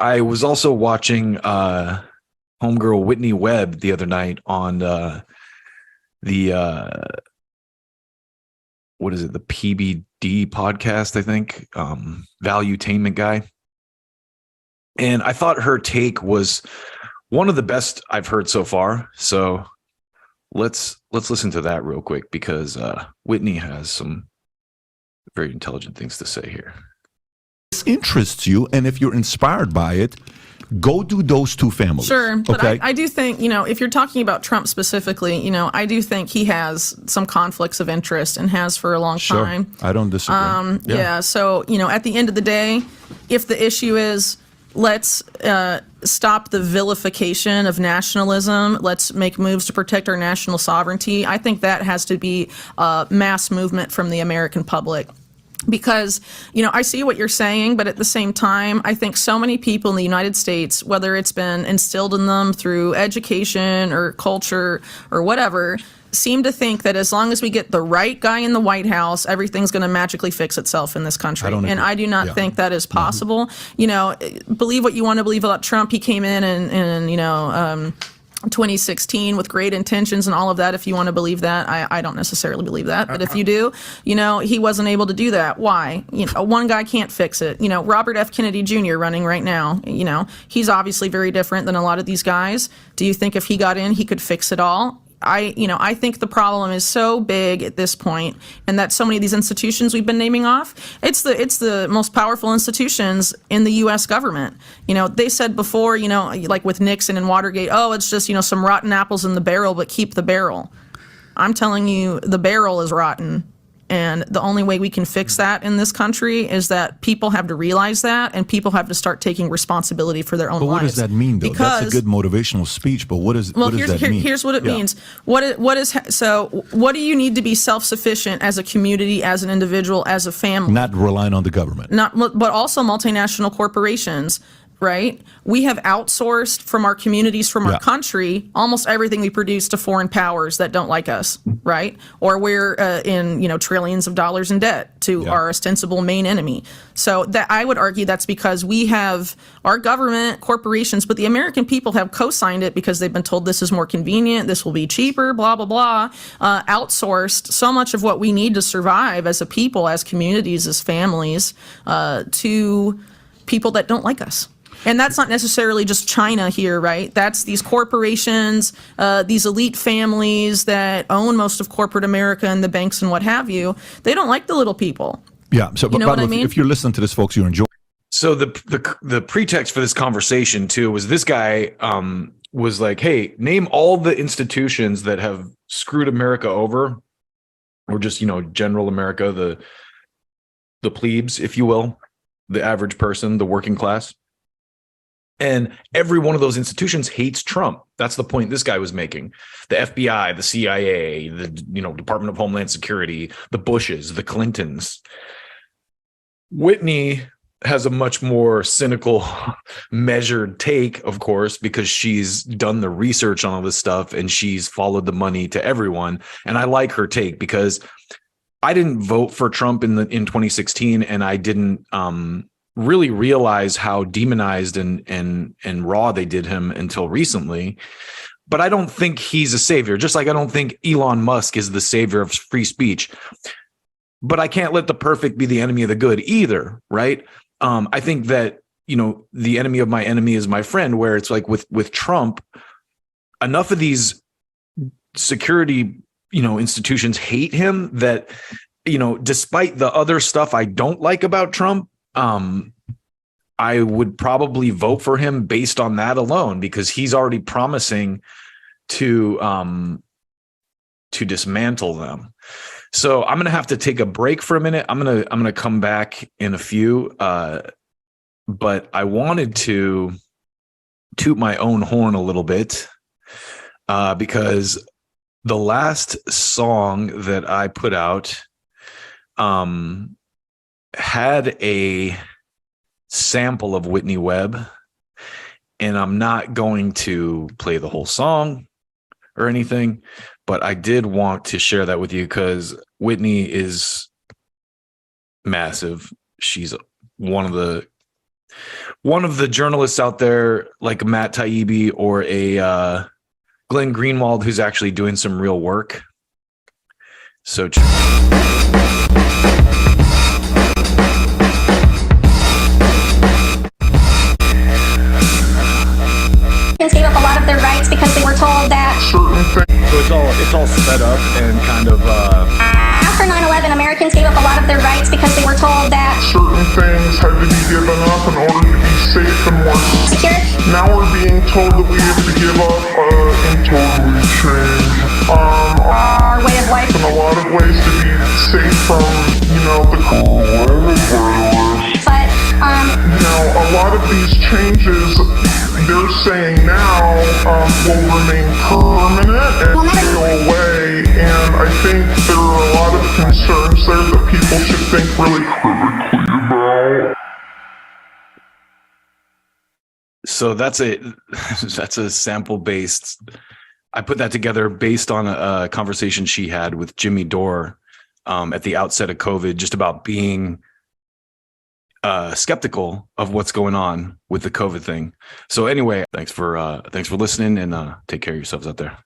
I was also watching homegirl Whitney Webb the other night on the what is it, the PBD podcast, I think, Valuetainment guy. And I thought her take was one of the best I've heard so far. So let's listen to that real quick, because Whitney has some very intelligent things to say here. This interests you, and if you're inspired by it, go do those two families. Sure, but okay? I do think, if you're talking about Trump specifically, I do think he has some conflicts of interest and has for a long time. I don't disagree. Yeah, so, at the end of the day, if the issue is let's stop the vilification of nationalism, let's make moves to protect our national sovereignty, I think that has to be a mass movement from the American public. Because, I see what you're saying, but at the same time, I think so many people in the United States, whether it's been instilled in them through education or culture or whatever, seem to think that as long as we get the right guy in the White House, everything's going to magically fix itself in this country. And I do not think that is possible. Believe what you want to believe about Trump. He came in and 2016 with great intentions and all of that. If you want to believe that, I don't necessarily believe that, but if you do, he wasn't able to do that. Why? One guy can't fix it. Robert F. Kennedy Jr. running right now, he's obviously very different than a lot of these guys. Do you think if he got in, he could fix it all? I think the problem is so big at this point, and that so many of these institutions we've been naming off, it's the most powerful institutions in the U.S. government. They said before, like with Nixon and Watergate, oh, it's just, some rotten apples in the barrel, but keep the barrel. I'm telling you, the barrel is rotten. And the only way we can fix that in this country is that people have to realize that, and people have to start taking responsibility for their own lives. But what does that mean, though? Because, that's a good motivational speech, but what does that mean? Here's what it means. What do you need to be self-sufficient as a community, as an individual, as a family? Not relying on the government. But also multinational corporations. Right? We have outsourced from our communities, from our country, almost everything we produce to foreign powers that don't like us, right? Or we're in, trillions of dollars in debt to our ostensible main enemy. So that I would argue that's because we have our government, corporations, but the American people have co-signed it because they've been told this is more convenient, this will be cheaper, blah, blah, blah, outsourced so much of what we need to survive as a people, as communities, as families, to people that don't like us. And that's not necessarily just China here, right? That's these corporations, these elite families that own most of corporate America and the banks and what have you. They don't like the little people. Yeah. So, but by the way, if you're listening to this, folks, you're enjoying. So the pretext for this conversation too was this guy was like, "Hey, name all the institutions that have screwed America over, or just general America, the plebes, if you will, the average person, the working class." And every one of those institutions hates Trump. That's the point this guy was making. The FBI, the CIA, the Department of Homeland Security, the Bushes, the Clintons. Whitney has a much more cynical, measured take, of course, because she's done the research on all this stuff and she's followed the money to everyone. And I like her take because I didn't vote for Trump in 2016, and I didn't really realize how demonized and raw they did him until recently. But I don't think he's a savior, just like I don't think Elon Musk is the savior of free speech. But I can't let the perfect be the enemy of the good either, right? I think that, the enemy of my enemy is my friend, where it's like with Trump, enough of these security, institutions hate him that, despite the other stuff I don't like about Trump, I would probably vote for him based on that alone, because he's already promising to dismantle them. So I'm going to have to take a break for a minute. I'm going to come back in a few, but I wanted to toot my own horn a little bit, because the last song that I put out, had a sample of Whitney Webb, and I'm not going to play the whole song or anything, but I did want to share that with you because Whitney is massive. She's one of the One of the journalists out there, like Matt Taibbi or a Glenn Greenwald, who's actually doing some real work. So gave up a lot of their rights because they were told that certain things. So it's all set up and kind of. After 9/11, Americans gave up a lot of their rights because they were told that certain things had to be given up in order to be safe and more secure. Now we're being told that we have to give up and totally change Our way of life. in a lot of ways to be safe from, the coronavirus. But A lot of these changes they're saying now will remain permanent and Will never go away, and I think there are a lot of concerns there that people should think really critically about. So that's a sample based. I put that together based on a conversation she had with Jimmy Dore at the outset of COVID, just about being skeptical of what's going on with the COVID thing. So anyway, thanks for listening, and take care of yourselves out there.